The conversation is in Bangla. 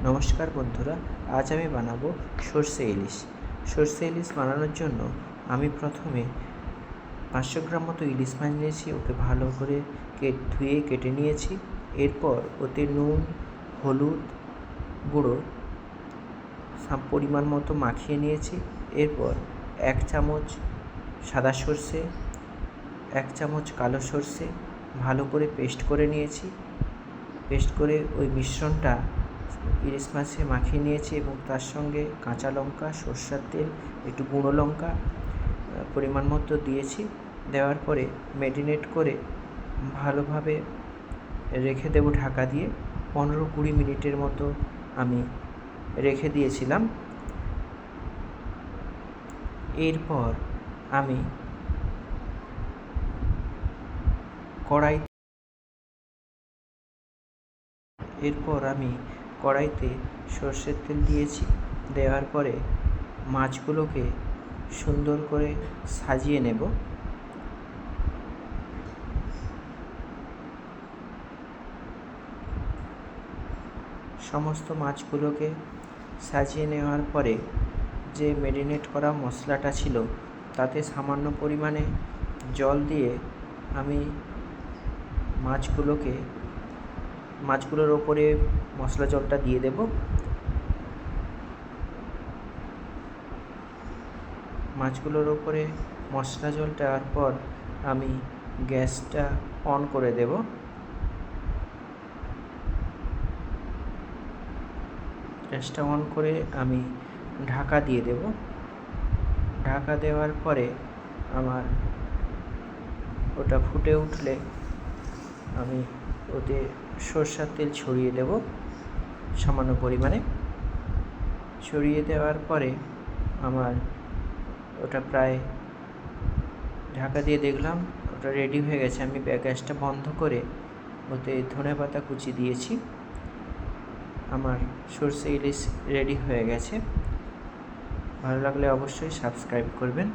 নমস্কার বন্ধুরা, আজ আমি বানাবো সর্ষে ইলিশ। সর্ষে ইলিশ বানানোর জন্য আমি প্রথমে 500 গ্রাম মতো ইলিশ মাছ নিয়েছি। ওকে ভালো করে ধুয়ে কেটে নিয়েছি। এরপর ওতে নুন, হলুদ গুঁড়ো পরিমাণ মতো মাখিয়ে নিয়েছি। এরপর 1 চামচ সাদা সর্ষে, 1 চামচ কালো সর্ষে ভালো করে পেস্ট করে নিয়েছি। পেস্ট করে ওই মিশ্রণটা ইলিশ মাছে মাখিয়ে নিয়েছি এবং তার সঙ্গে কাঁচা লঙ্কা, সরষের তেল, একটু গুঁড়ো লঙ্কা পরিমাণ মতো দিয়েছি। দেওয়ার পরে ম্যারিনেট করে ভালোভাবে রেখে দেবো ঢাকা দিয়ে। 15-20 মিনিটের মতো আমি রেখে দিয়েছিলাম। এরপর আমি কড়াইতে সর্ষের তেল দিয়েছি। দেওয়ার পরে মাছগুলোকে সুন্দর করে সাজিয়ে নেব। সমস্ত মাছগুলোকে সাজিয়ে নেওয়ার পরে যে ম্যারিনেট করা মশলাটা ছিল তাতে সামান্য পরিমাণে জল দিয়ে আমি মাছগুলোর ওপরে মশলা জলটা দিয়ে দেব। মাছগুলোর ওপরে মশলা জল দেওয়ার পর আমি গ্যাসটা অন করে দেব। গ্যাসটা অন করে আমি ঢাকা দিয়ে দেব। ঢাকা দেওয়ার পরে আমার ওটা ফুটে উঠলে আমি ওতে সরষের তেল ছড়িয়ে দেব সামান্য পরিমাণে। ছড়িয়ে দেওয়ার পরে আমার ওটা প্রায় ঢাকা দিয়ে দেখলাম ওটা রেডি হয়ে গেছে। আমি গ্যাসটা বন্ধ করে ওতে ধনেপাতা কুচি দিয়েছি। আমার সর্ষে ইলিশ রেডি হয়ে গেছে। ভালো লাগলে অবশ্যই সাবস্ক্রাইব করবেন।